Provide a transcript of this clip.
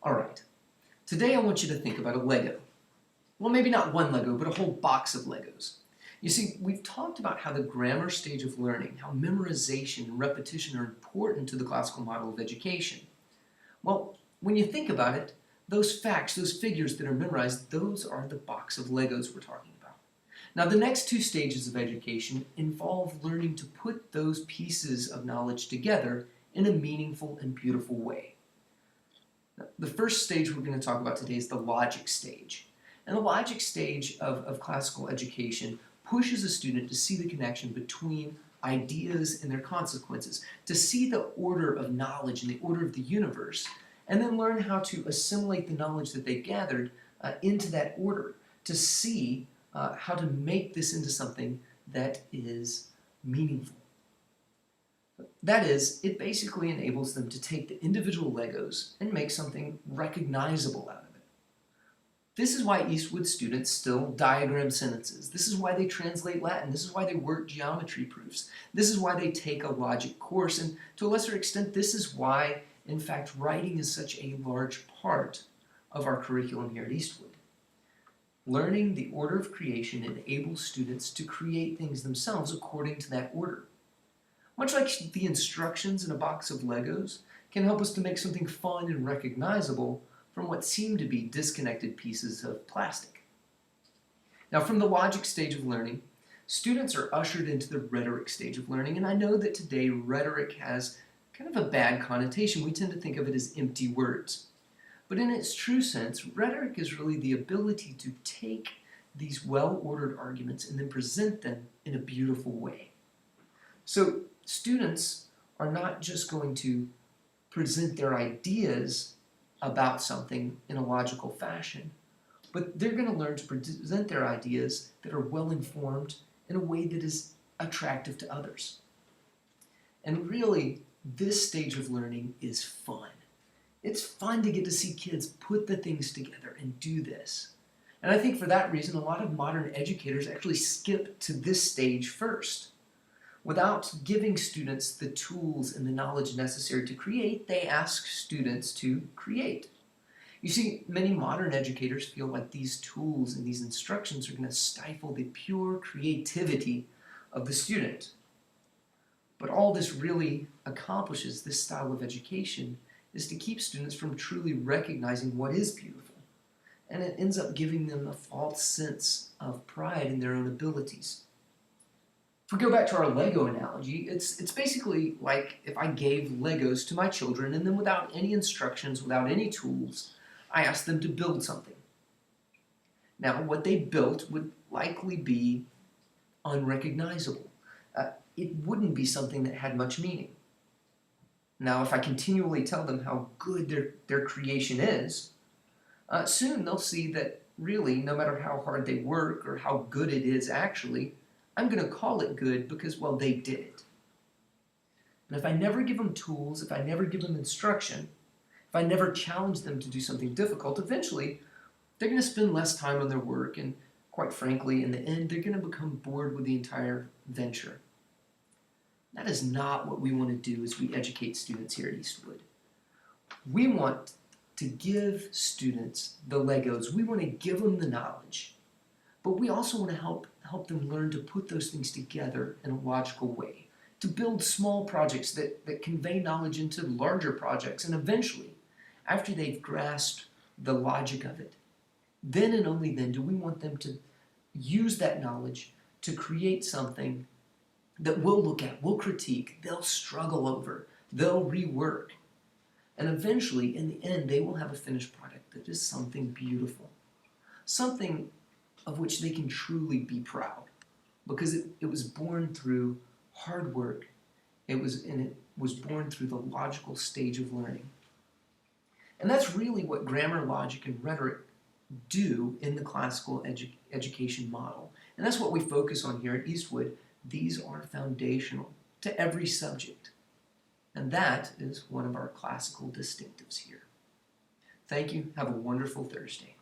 Alright, today I want you to think about a Lego. Well, maybe not one Lego, but a whole box of Legos. You see, we've talked about how the grammar stage of learning, how memorization and repetition are important to the classical model of education. Well, when you think about it, those facts, those figures that are memorized, those are the box of Legos we're talking about. Now, the next two stages of education involve learning to put those pieces of knowledge together in a meaningful and beautiful way. The first stage we're going to talk about today is the logic stage. And the logic stage of classical education pushes a student to see the connection between ideas and their consequences, to see the order of knowledge and the order of the universe, and then learn how to assimilate the knowledge that they gathered into that order, to see how to make this into something that is meaningful. That is, it basically enables them to take the individual Legos and make something recognizable out of it. This is why Eastwood students still diagram sentences. This is why they translate Latin. This is why they work geometry proofs. This is why they take a logic course. And to a lesser extent, this is why, in fact, writing is such a large part of our curriculum here at Eastwood. Learning the order of creation enables students to create things themselves according to that order. Much like the instructions in a box of Legos can help us to make something fun and recognizable from what seem to be disconnected pieces of plastic. Now, from the logic stage of learning, students are ushered into the rhetoric stage of learning, and I know that today rhetoric has kind of a bad connotation. We tend to think of it as empty words. But in its true sense, rhetoric is really the ability to take these well-ordered arguments and then present them in a beautiful way. So students are not just going to present their ideas about something in a logical fashion, but they're going to learn to present their ideas that are well-informed in a way that is attractive to others. And really, this stage of learning is fun. It's fun to get to see kids put the things together and do this. And I think for that reason, a lot of modern educators actually skip to this stage first. Without giving students the tools and the knowledge necessary to create, they ask students to create. You see, many modern educators feel like these tools and these instructions are going to stifle the pure creativity of the student. But all this really accomplishes, this style of education, is to keep students from truly recognizing what is beautiful. And it ends up giving them a false sense of pride in their own abilities. If we go back to our Lego analogy, it's basically like if I gave Legos to my children and then without any instructions, without any tools, I asked them to build something. Now, what they built would likely be unrecognizable. It wouldn't be something that had much meaning. Now, if I continually tell them how good their creation is, soon they'll see that really, no matter how hard they work or how good it is actually, I'm going to call it good because, well, they did it. And if I never give them tools, if I never give them instruction, if I never challenge them to do something difficult, eventually they're going to spend less time on their work, and quite frankly, in the end, they're going to become bored with the entire venture. That is not what we want to do as we educate students here at Eastwood. We want to give students the Legos. We want to give them the knowledge. But we also want to help them learn to put those things together in a logical way, to build small projects that convey knowledge into larger projects, and eventually, after they've grasped the logic of it, then and only then do we want them to use that knowledge to create something that we'll look at, we'll critique, they'll struggle over, they'll rework. And eventually, in the end, they will have a finished product that is something beautiful, something of which they can truly be proud, because it was born through hard work. It was born through the logical stage of learning. And that's really what grammar, logic, and rhetoric do in the classical education model. And that's what we focus on here at Eastwood. These are foundational to every subject. And that is one of our classical distinctives here. Thank you. Have a wonderful Thursday.